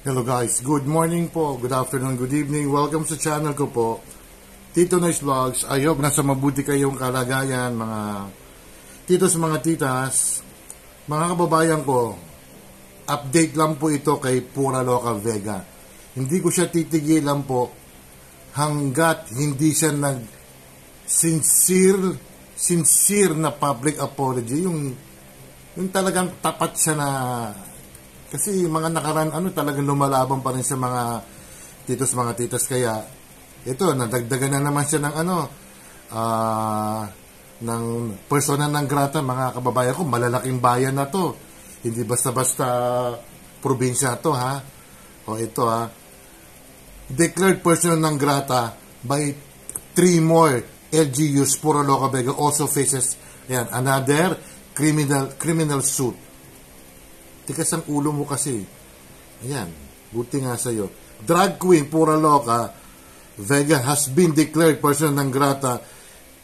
Hello guys, good morning po, good afternoon, good evening, welcome sa channel ko po, Tito Nice Vlogs. I hope nasa mabuti kayong kalagayan, mga titos, mga titas, mga kababayan ko. Update lang po ito kay Pura Loca Vega. Hindi ko siya titigilan po hanggat hindi siya sincere na public apology, yung talagang tapat siya na. Kasi mga nakaraan, talagang lumalaban pa rin sa mga titos, mga titas. Kaya, ito, nadagdagan na naman siya ng ng persona non grata, mga kababayan ko. Malalaking bayan na to. Hindi basta-basta probinsya to, ha? O ito, ha? Declared persona non grata by 3 more LGUs. Pura Loca Vega also faces another criminal suit. Tikas ang ulo mo kasi. Ayan, buti nga sa'yo. Drag queen Pura Loca Vega has been declared persona non grata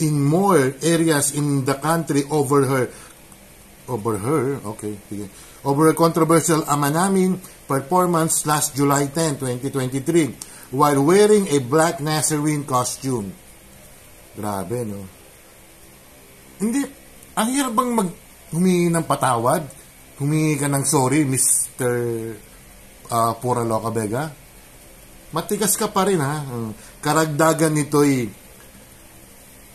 in more areas in the country over her controversial Amanamin performance last July 10, 2023 while wearing a black Nazarene costume. Grabe, no? Hindi, ang hirap bang humingi ng patawad? Humingi ka ng sorry, Mr. Pura Loca Vega? Matigas ka pa rin, ha? Karagdagan nito'y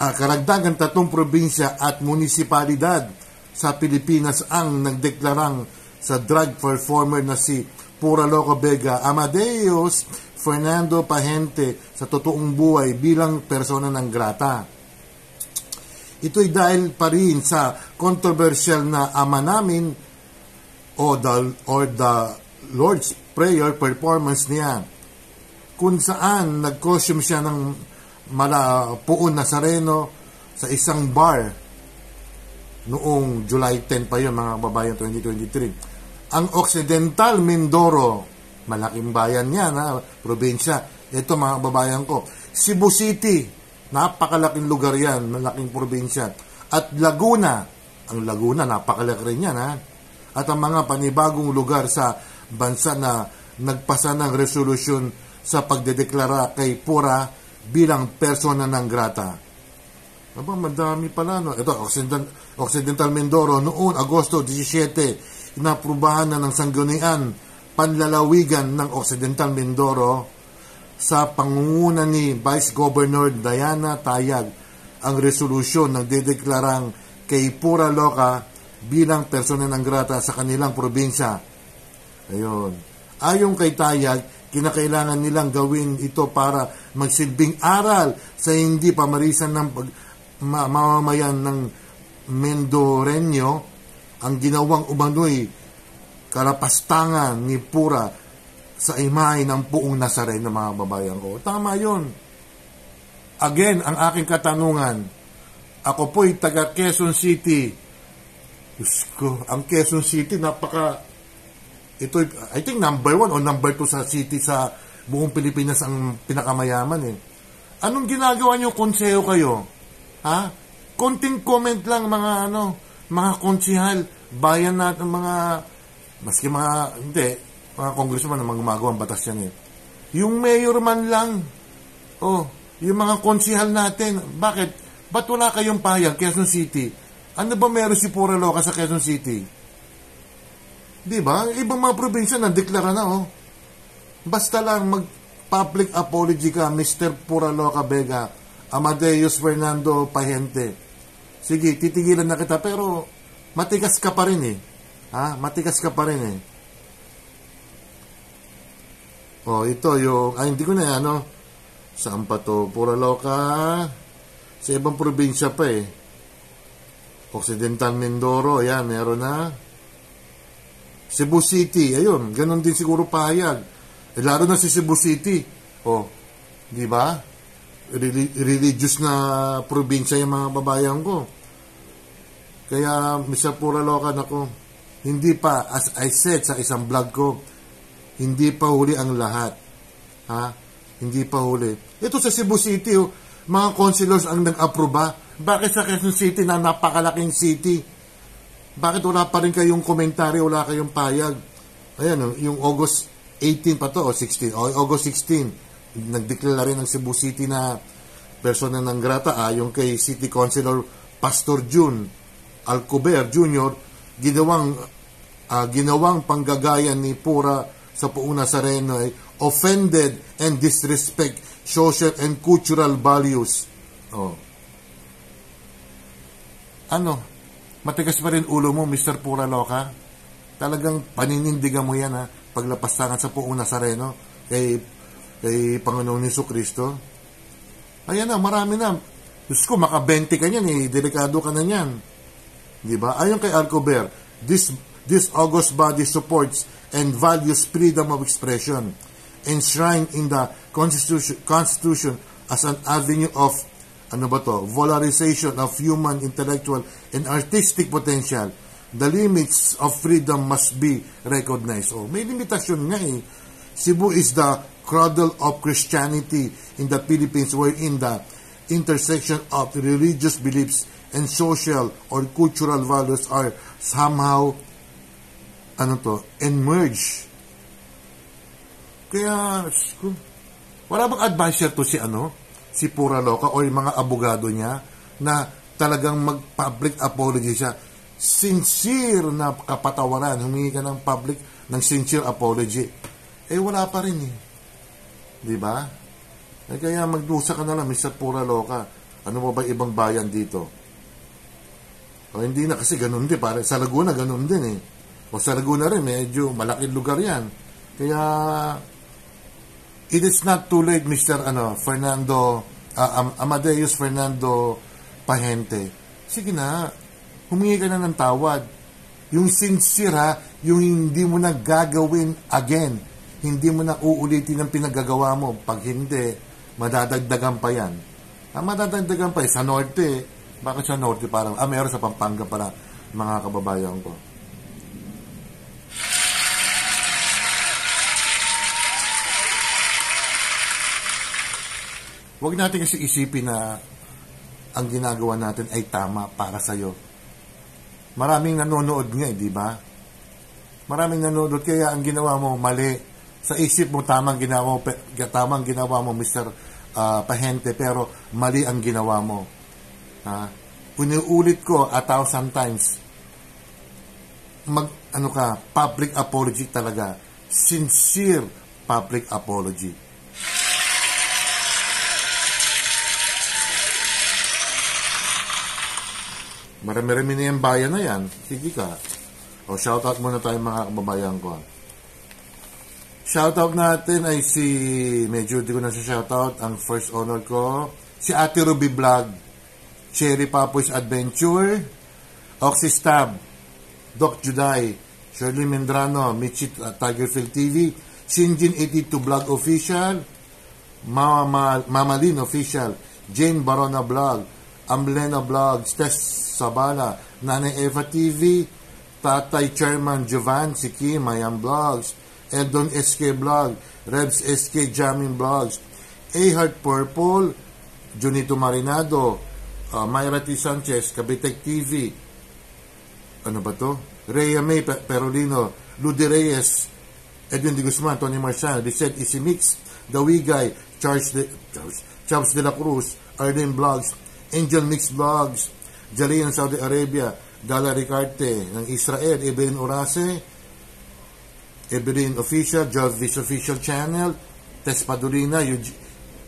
karagdagan 3 probinsya at munisipalidad sa Pilipinas ang nagdeklarang sa drag performer na si Pura Loca Vega Amadeus Fernando Pahente sa totoong buhay bilang persona non grata. Ito'y dahil pa rin sa controversial na Amanamin o the Lord's Prayer performance niya, kung saan nag-costume siya ng Puon Nazareno sa isang bar noong July 10 pa yun, mga kababayan, 2023. Ang Occidental Mindoro, malaking bayan yan, probinsya. Ito, mga kababayan ko, Cebu City, napakalaking lugar yan, malaking probinsya. At Laguna, ang Laguna, napakalaki rin yan, at ang mga panibagong lugar sa bansa na nagpasa ng resolusyon sa pagdedeklara kay Pura bilang persona non grata. Madami pala, no? Ito, Occidental Mindoro, noong Agosto 17, inaprubahan na ng sanggunian panlalawigan ng Occidental Mindoro sa pangunguna ni Vice Governor Diana Tayag ang resolusyon ng dedeklarang kay Pura Loca bilang persona non grata sa kanilang probinsya. Ayun. Ayon kay Tayag, kinakailangan nilang gawin ito para magsilbing aral sa hindi pamarisan ng mamamayan ng Mendoreño ang ginawang umano'y kalapastangan ni Pura sa imahe ng Puong Nazareno, mga babayan ko. Tama yun. Again, ang aking katanungan, ako po'y taga Quezon City. Diyos ko, ang Quezon City, ito, I think number 1 o number 2 sa city sa buong Pilipinas, ang pinakamayaman Anong ginagawa nyo, konseho kayo? Ha? Konting comment lang, mga konsihal, bayan natin, maski mga congressman na gumagawang batas yan Yung mayor man lang, yung mga konsihal natin, ba't wala kayong pahayag, Quezon City? Ano ba meron si Pura Loca sa Quezon City? Diba? Ibang mga probinsya nandeklara na, Basta lang mag-public apology ka, Mr. Pura Loca Vega, Amadeus Fernando Pahente. Sige, titigilan na kita, pero matigas ka pa rin Matigas ka pa rin ito yung, hindi ko na saan pa to? Pura Loca, sa ibang probinsya pa Occidental Mindoro, ayan, meron na. Cebu City, ayun, ganun din siguro pahayag. Lalo na si Cebu City. Di ba? Religious na probinsya yung mga babayan ko. Kaya, Mr. Pura Loca, hindi pa, as I said sa isang vlog ko, hindi pa huli ang lahat. Hindi pa huli. Ito sa Cebu City, mga councilors ang nag-aproba. Bakit sa Quezon City na napakalaking city? Bakit wala pa rin kayong komentaryo, wala kayong payag? Ayan, yung August 18 pa to, o 16, o August 16, nagdeklara rin ng Cebu City na persona ng grata ayon kay City Councilor Pastor June Alcober Jr. ginawang panggagayan ni Pura sa Puuna Sareno ay offended and disrespect social and cultural values. Ano? Matigas pa rin ulo mo, Mr. Pura Loca? Talagang paninindigan mo yan, ha? Paglapastangan sa Puuna Sareno kay Panginoon Jesucristo. Ayan na, marami na. Diyos ko, maka-20 ka niyan, delikado ka na niyan. Diba? Ayon kay Alcober, this august body supports and values freedom of expression, enshrined in the Constitution as an avenue of valorization of human intellectual and artistic potential. The limits of freedom must be recognized. May limitasyon nga Cebu is the cradle of Christianity in the Philippines, wherein the intersection of religious beliefs and social or cultural values are somehow emerge. Kaya wala bang advisor to si Pura Loca o yung mga abogado niya na talagang mag-public apology siya, sincere na kapatawaran, humingi ka ng sincere apology. Wala pa rin diba? Kaya magdusa ka na lang, Mr. Pura Loca. Ano ba ibang bayan dito? Hindi na kasi ganun din. Pare, sa Laguna ganun din O sa Laguna rin, medyo malaking lugar yan. Kaya it is not too late, Mr. Amadeus Fernando Pahente. Sige na, humingi ka na ng tawad. Yung sincere, yung hindi mo na gagawin again. Hindi mo na uulitin ang pinagagawa mo. Pag hindi, madadagdagan pa yan. Madadagdagan pa sa norte. Bakit sa norte? Parang, meron sa Pampanga pala, mga kababayan ko. Huwag natin kasi isipin na ang ginagawa natin ay tama para sa'yo. Maraming nanonood nga, di ba? Maraming nanonood, kaya ang ginawa mo mali. Sa isip mo, tamang ginawa mo, Mr. Pahente, pero mali ang ginawa mo. Unuulit ko 1,000 times. Public apology talaga. Sincere public apology. Marami-rami na yung bayan na yan. Sige ka. Shoutout muna tayo mga kababayan ko. Shoutout natin ay medyo di ko na siya shoutout, ang first honor ko, si Ate Ruby Vlog, Cherry Papoy's Adventure, Oxystab, Doc Juday, Shirley Mendrano, Michi Tigerfield TV, Shinjin 82 Vlog Official, Mamalin Official, Jane Barona Vlog, Amlena Vlog, Tess Sabala, Nanay Eva TV, Tatay Chairman Jovan, si Kim, Mayam Vlogs, Eldon SK Vlog, Rebs SK Jamming Vlogs, A-Heart Purple, Junito Marinado, Myra T. Sanchez, Kabitek TV, Rhea May Perolino, Ludi Reyes, Edwin De Guzman, Tony Marciano, Lisette Easy Mix, Dawigay, Charles De La Cruz, Arlene Vlogs, Angel Mix Vlogs, Jali ng Saudi Arabia, Dala Ricarte ng Israel, Evelyn Orase, Evelyn Official, Jarvis Official Channel, Tess Padulina,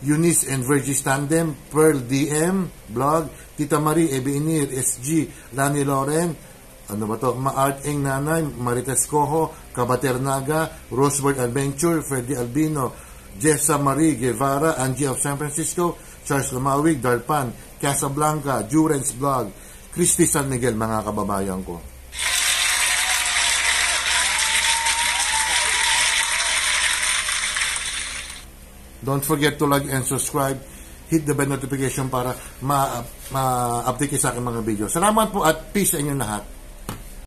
Eunice and Virgis Tandem, Pearl DM Vlog, Tita Marie, Ebenir, SG, Lani Loren, Maart Eng Nanay, Marites Coho, Kabater Naga, Rosebud Adventure, Freddy Albino, Jessa Marie Guevara, Angie of San Francisco, Charles Lamawig, Darpan, Casablanca, Jurens Vlog, Christy San Miguel, mga kababayan ko. Don't forget to like and subscribe. Hit the bell notification para ma-update kayo sa aking mga video. Salamat po at peace sa inyo lahat.